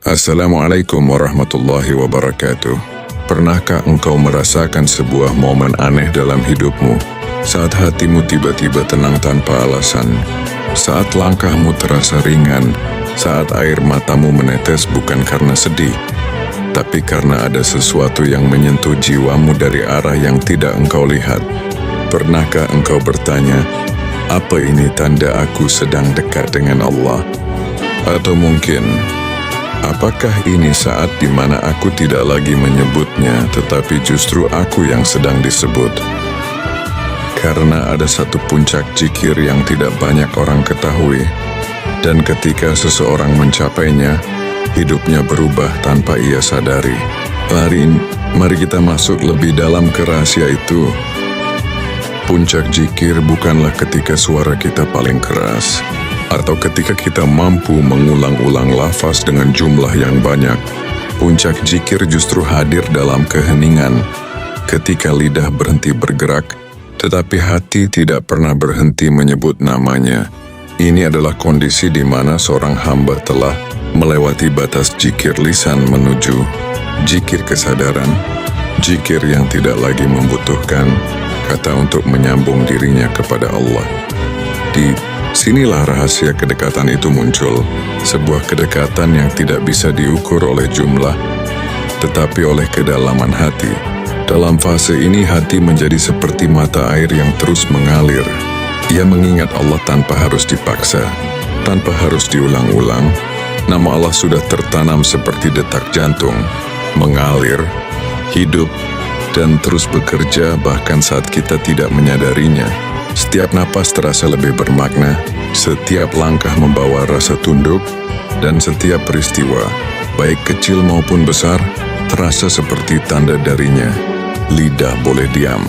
Assalamualaikum warahmatullahi wabarakatuh. Pernahkah engkau merasakan sebuah momen aneh dalam hidupmu? Saat hatimu tiba-tiba tenang tanpa alasan, saat langkahmu terasa ringan, saat air matamu menetes bukan karena sedih, tapi karena ada sesuatu yang menyentuh jiwamu dari arah yang tidak engkau lihat. Pernahkah engkau bertanya, apa ini tanda aku sedang dekat dengan Allah? Atau mungkin, apakah ini saat di mana aku tidak lagi menyebutnya, tetapi justru aku yang sedang disebut? Karena ada satu puncak zikir yang tidak banyak orang ketahui, dan ketika seseorang mencapainya, hidupnya berubah tanpa ia sadari. Mari kita masuk lebih dalam ke rahasia itu. Puncak zikir bukanlah ketika suara kita paling keras, atau ketika kita mampu mengulang-ulang lafaz dengan jumlah yang banyak. Puncak zikir justru hadir dalam keheningan, ketika lidah berhenti bergerak, tetapi hati tidak pernah berhenti menyebut namanya. Ini adalah kondisi di mana seorang hamba telah melewati batas zikir lisan menuju zikir kesadaran, zikir yang tidak lagi membutuhkan kata untuk menyambung dirinya kepada Allah. Di sinilah rahasia kedekatan itu muncul, sebuah kedekatan yang tidak bisa diukur oleh jumlah, tetapi oleh kedalaman hati. Dalam fase ini hati menjadi seperti mata air yang terus mengalir. Ia mengingat Allah tanpa harus dipaksa, tanpa harus diulang-ulang. Nama Allah sudah tertanam seperti detak jantung, mengalir, hidup, dan terus bekerja bahkan saat kita tidak menyadarinya. Setiap napas terasa lebih bermakna, setiap langkah membawa rasa tunduk, dan setiap peristiwa, baik kecil maupun besar, terasa seperti tanda darinya. Lidah boleh diam,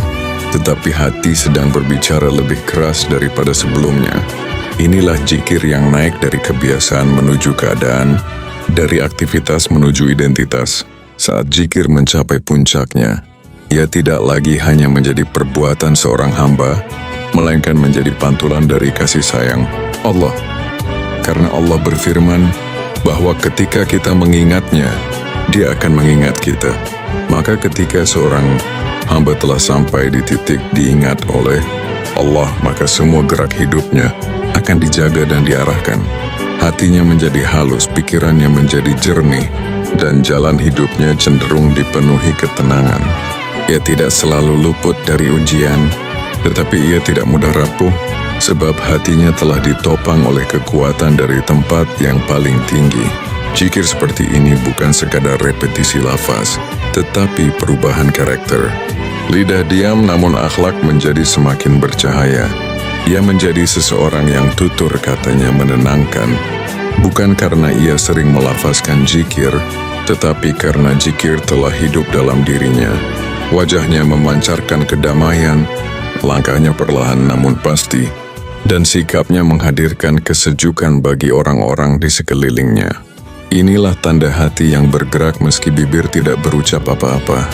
tetapi hati sedang berbicara lebih keras daripada sebelumnya. Inilah zikir yang naik dari kebiasaan menuju keadaan, dari aktivitas menuju identitas. Saat zikir mencapai puncaknya, ia tidak lagi hanya menjadi perbuatan seorang hamba, melainkan menjadi pantulan dari kasih sayang Allah. Karena Allah berfirman bahwa ketika kita mengingatnya, Dia akan mengingat kita. Maka ketika seorang hamba telah sampai di titik diingat oleh Allah, maka semua gerak hidupnya akan dijaga dan diarahkan. Hatinya menjadi halus, pikirannya menjadi jernih, dan jalan hidupnya cenderung dipenuhi ketenangan. Ia tidak selalu luput dari ujian, tetapi ia tidak mudah rapuh, sebab hatinya telah ditopang oleh kekuatan dari tempat yang paling tinggi. Zikir seperti ini bukan sekadar repetisi lafaz, tetapi perubahan karakter. Lidah diam namun akhlak menjadi semakin bercahaya. Ia menjadi seseorang yang tutur katanya menenangkan, bukan karena ia sering melafazkan zikir, tetapi karena zikir telah hidup dalam dirinya. Wajahnya memancarkan kedamaian, langkahnya perlahan namun pasti, dan sikapnya menghadirkan kesejukan bagi orang-orang di sekelilingnya. Inilah tanda hati yang bergerak meski bibir tidak berucap apa-apa.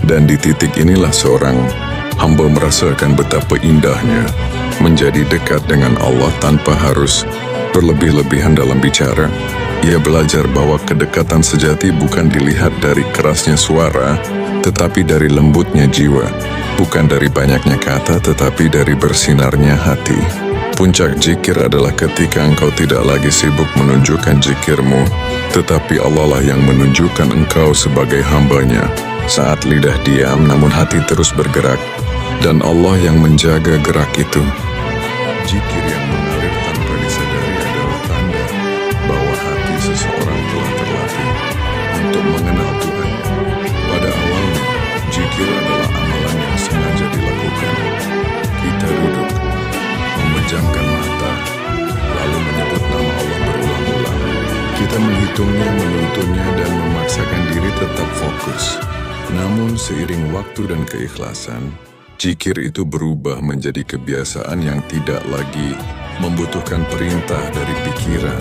Dan di titik inilah seorang hamba merasakan betapa indahnya menjadi dekat dengan Allah tanpa harus berlebih-lebihan dalam bicara. Ia belajar bahwa kedekatan sejati bukan dilihat dari kerasnya suara, tetapi dari lembutnya jiwa, bukan dari banyaknya kata, tetapi dari bersinarnya hati. Puncak zikir adalah ketika engkau tidak lagi sibuk menunjukkan zikirmu, tetapi Allah lah yang menunjukkan engkau sebagai hambanya. Saat lidah diam namun hati terus bergerak, dan Allah yang menjaga gerak itu. Zikir yang mengalir tanpa disadari adalah tanda bahwa hati seseorang telah terlatih untuk mengenal Tuhannya. Pada awalnya, zikir adalah amalan yang sengaja dilakukan. Kita duduk, memejamkan mata, lalu menyebut nama Allah berulang-ulang. Kita menghitungnya, menuntunnya, dan memaksakan diri tetap fokus. Namun seiring waktu dan keikhlasan, zikir itu berubah menjadi kebiasaan yang tidak lagi membutuhkan perintah dari pikiran.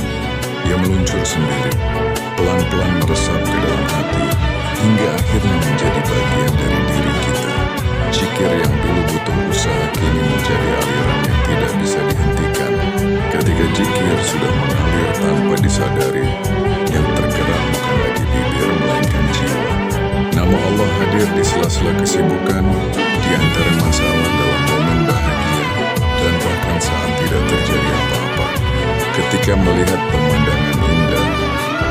Ia meluncur sendiri, pelan-pelan meresap ke dalam hati, hingga akhirnya menjadi bagian dari diri kita. Zikir yang dulu butuh usaha kini menjadi aliran yang tidak bisa dihentikan. Ketika zikir sudah mengalir tanpa disadari, yang tergerak bukan Ketika melihat pemandangan indah,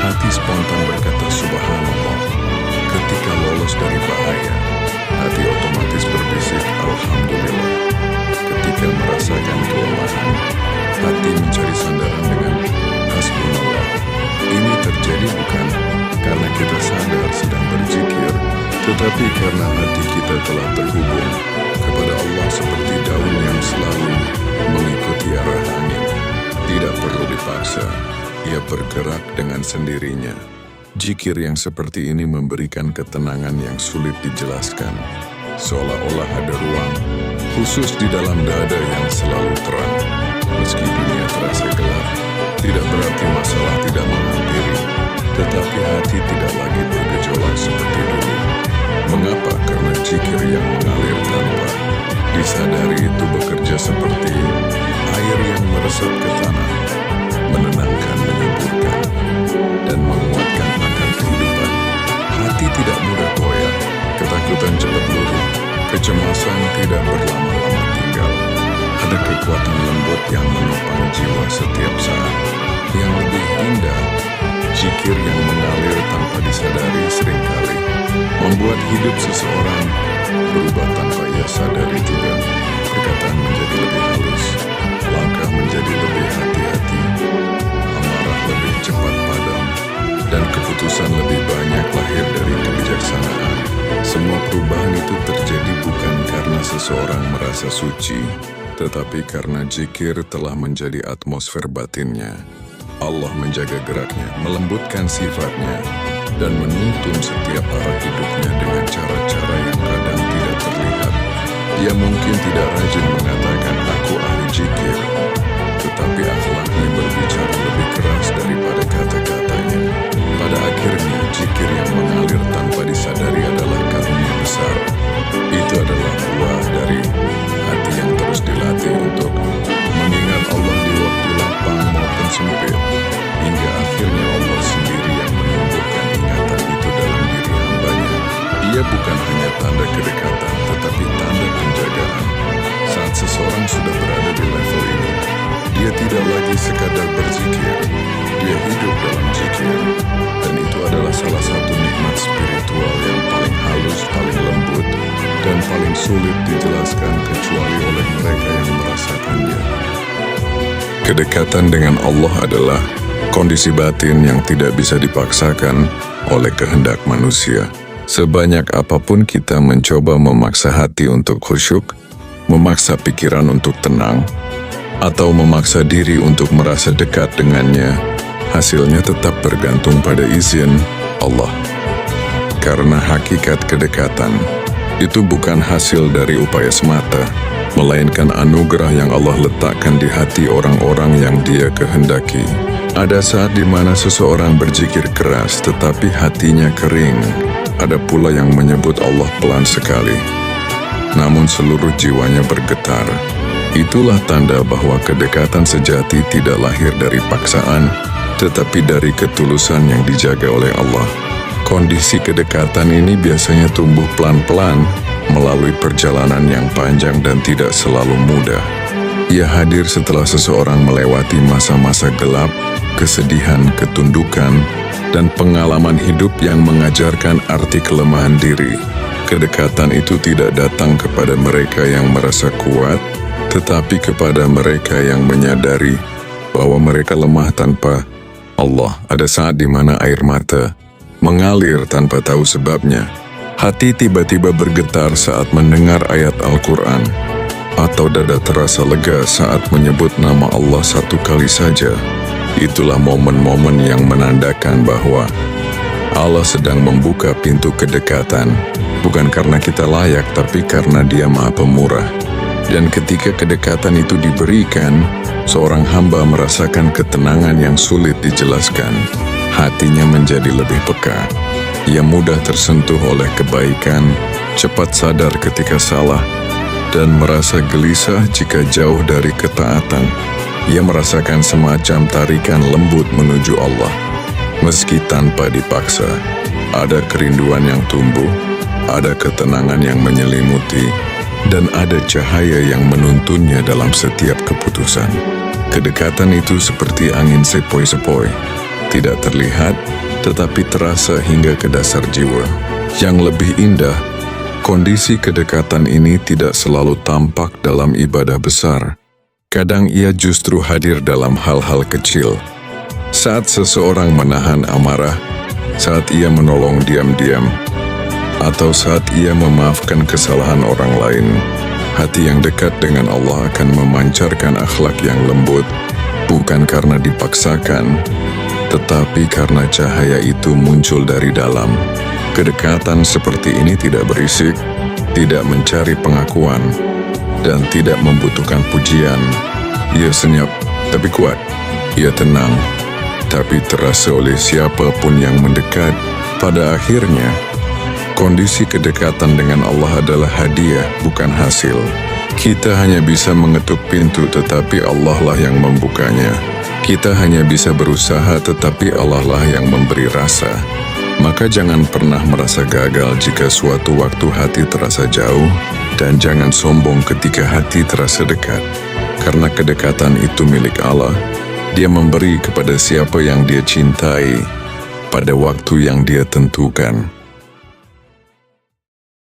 hati spontan berkata subhanallah. Ketika lolos dari bahaya, hati otomatis berbisik alhamdulillah. Ketika merasakan kelemahan, hati mencari sandaran dengan hasbunallah. Ini terjadi bukan karena kita sadar sedang berzikir, tetapi karena hati kita telah terhubung kepada Allah seperti daun yang selalu mengikuti arah angin. Tidak perlu dipaksa, ia bergerak dengan sendirinya. Zikir yang seperti ini memberikan ketenangan yang sulit dijelaskan. Seolah-olah ada ruang khusus di dalam dada yang selalu terang. Meski dunia terasa gelap, tidak berarti masalah tidak menghampiri, tetapi hati tidak lagi bergejolak seperti dulu. Mengapa? Karena zikir yang mengalir tanpa disadari itu bekerja seperti air yang meresap ke tanah, menenangkan, menyuburkan, dan menguatkan akar kehidupan. Hati tidak mudah goyah, ketakutan cepat luruh, kecemasan tidak berlama-lama tinggal. Ada kekuatan lembut yang menopang jiwa setiap saat. Yang lebih indah, zikir yang mengalir tanpa disadari seringkali membuat hidup seseorang berubah tanpa ia sadari juga. Perkataan menjadi lebih halus, langkah menjadi lebih hati-hati, amarah lebih cepat padam, dan keputusan lebih banyak lahir dari kebijaksanaan. Semua perubahan itu terjadi bukan karena seseorang merasa suci, tetapi karena zikir telah menjadi atmosfer batinnya. Allah menjaga geraknya, melembutkan sifatnya, dan menuntun setiap arah hidupnya dengan cara-cara yang kadang tidak terlihat. Dia mungkin tidak rajin mengatakan aku ahli zikir, tetapi akhlaknya berbicara lebih keras daripada kata-katanya. Pada akhirnya, zikir yang mengalir tanpa disadari adalah karunia besar. Itu adalah buah dari hati yang terus dilatih untuk mengingat Allah di waktu lapang maupun sempit, hingga akhirnya Allah sendiri yang menumbuhkan ingatan itu dalam diri hambanya. Ia bukan hanya tanda kedekatan, tetapi tanda penjagaan. Saat seseorang sudah berada di level ini, dia tidak lagi sekadar berzikir, dia hidup dalam zikir. Dan itu adalah salah satu nikmat spiritual yang paling halus, paling lembut, dan paling sulit dijelaskan kecuali oleh mereka yang merasakannya. Kedekatan dengan Allah adalah kondisi batin yang tidak bisa dipaksakan oleh kehendak manusia. Sebanyak apapun kita mencoba memaksa hati untuk khusyuk, memaksa pikiran untuk tenang, atau memaksa diri untuk merasa dekat dengannya, hasilnya tetap bergantung pada izin Allah. Karena hakikat kedekatan itu bukan hasil dari upaya semata, melainkan anugerah yang Allah letakkan di hati orang-orang yang Dia kehendaki. Ada saat di mana seseorang berzikir keras tetapi hatinya kering. Ada pula yang menyebut Allah pelan sekali, namun seluruh jiwanya bergetar. Itulah tanda bahwa kedekatan sejati tidak lahir dari paksaan, tetapi dari ketulusan yang dijaga oleh Allah. Kondisi kedekatan ini biasanya tumbuh pelan-pelan melalui perjalanan yang panjang dan tidak selalu mudah. Ia hadir setelah seseorang melewati masa-masa gelap, kesedihan, ketundukan, dan pengalaman hidup yang mengajarkan arti kelemahan diri. Kedekatan itu tidak datang kepada mereka yang merasa kuat, tetapi kepada mereka yang menyadari bahwa mereka lemah tanpa Allah. Ada saat di mana air mata mengalir tanpa tahu sebabnya. Hati tiba-tiba bergetar saat mendengar ayat Al-Quran, atau dada terasa lega saat menyebut nama Allah satu kali saja. Itulah momen-momen yang menandakan bahwa Allah sedang membuka pintu kedekatan, bukan karena kita layak, tapi karena Dia Maha Pemurah. Dan ketika kedekatan itu diberikan, seorang hamba merasakan ketenangan yang sulit dijelaskan. Hatinya menjadi lebih peka. Ia mudah tersentuh oleh kebaikan, cepat sadar ketika salah, dan merasa gelisah jika jauh dari ketaatan. Ia merasakan semacam tarikan lembut menuju Allah. Meski tanpa dipaksa, ada kerinduan yang tumbuh, ada ketenangan yang menyelimuti, dan ada cahaya yang menuntunnya dalam setiap keputusan. Kedekatan itu seperti angin sepoi-sepoi, tidak terlihat, tetapi terasa hingga ke dasar jiwa. Yang lebih indah, kondisi kedekatan ini tidak selalu tampak dalam ibadah besar. Kadang ia justru hadir dalam hal-hal kecil. Saat seseorang menahan amarah, saat ia menolong diam-diam, atau saat ia memaafkan kesalahan orang lain. Hati yang dekat dengan Allah akan memancarkan akhlak yang lembut, bukan karena dipaksakan, tetapi karena cahaya itu muncul dari dalam. Kedekatan seperti ini tidak berisik, tidak mencari pengakuan, dan tidak membutuhkan pujian. Ia senyap, tapi kuat. Ia tenang, tapi terasa oleh siapapun yang mendekat. Pada akhirnya, kondisi kedekatan dengan Allah adalah hadiah, bukan hasil. Kita hanya bisa mengetuk pintu, tetapi Allah lah yang membukanya. Kita hanya bisa berusaha, tetapi Allah lah yang memberi rasa. Maka jangan pernah merasa gagal jika suatu waktu hati terasa jauh, dan jangan sombong ketika hati terasa dekat. Karena kedekatan itu milik Allah, Dia memberi kepada siapa yang Dia cintai pada waktu yang Dia tentukan.